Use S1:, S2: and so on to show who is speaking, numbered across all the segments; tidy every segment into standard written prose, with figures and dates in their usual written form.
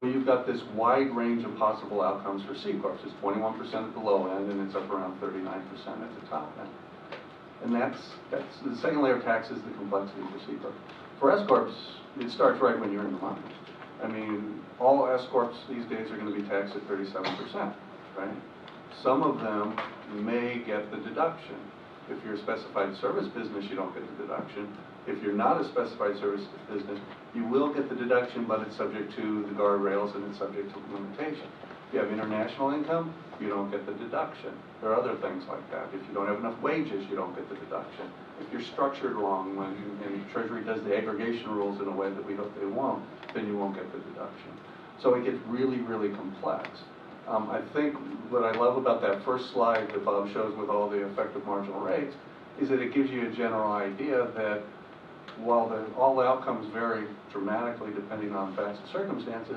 S1: You've got this wide range of possible outcomes for C Corps. It's 21% at the low end, and it's up around 39% at the top end. And that's the second layer of tax is the complexity for C Corps. For S Corps, it starts right when you're in the money. I mean, all S Corps these days are going to be taxed at 37%, right? Some of them may get the deduction. If you're a specified service business, you don't get the deduction. If you're not a specified service business, you will get the deduction, but it's subject to the guardrails and it's subject to limitation. If you have international income, you don't get the deduction. There are other things like that. If you don't have enough wages, you don't get the deduction. If you're structured wrong, and Treasury does the aggregation rules in a way that we hope they won't, then you won't get the deduction. So it gets really, really complex. I think what I love about that first slide that Bob shows with all the effective marginal rates is that it gives you a general idea that while all the outcomes vary dramatically depending on facts and circumstances,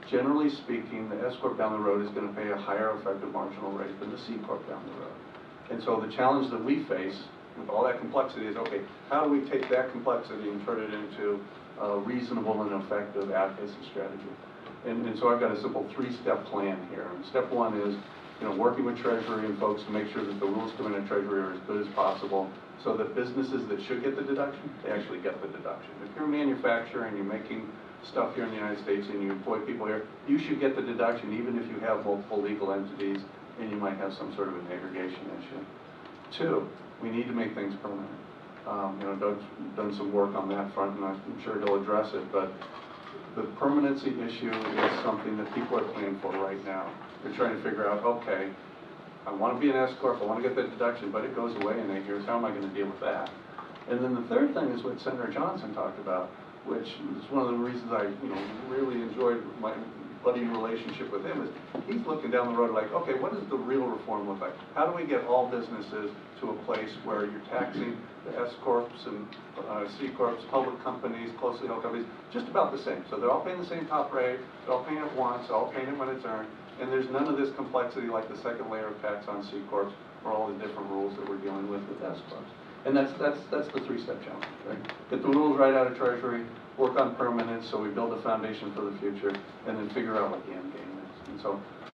S1: generally speaking, the S Corp down the road is going to pay a higher effective marginal rate than the C Corp down the road. And so the challenge that we face with all that complexity is, okay, how do we take that complexity and turn it into a reasonable and effective advocacy strategy? And so I've got a simple three-step plan here. And step one is, working with Treasury and folks to make sure that the rules coming in Treasury are as good as possible so that businesses that should get the deduction, they actually get the deduction. If you're a manufacturer and you're making stuff here in the United States and you employ people here, you should get the deduction even if you have multiple legal entities and you might have some sort of an aggregation issue. Two, we need to make things permanent. Doug's done some work on that front and I'm sure he'll address it, but the permanency issue is something that people are paying for right now. They're trying to figure out, okay, I want to be an S Corp, I want to get that deduction, but it goes away in 8 years. How am I going to deal with that? And then the third thing is what Senator Johnson talked about, which is one of the reasons I really enjoyed my buddy relationship with him, is he's looking down the road like, okay, what does the real reform look like? How do we get all businesses to a place where you're taxing the S Corps and C Corps, public companies, closely held companies, just about the same. So they're all paying the same top rate, they're all paying it once, they're all paying it when it's earned, and there's none of this complexity like the second layer of tax on C Corps or all the different rules that we're dealing with S Corps. And that's the three-step challenge, right? Get the rules right out of Treasury, work on permanence so we build a foundation for the future, and then figure out what the end game is. And so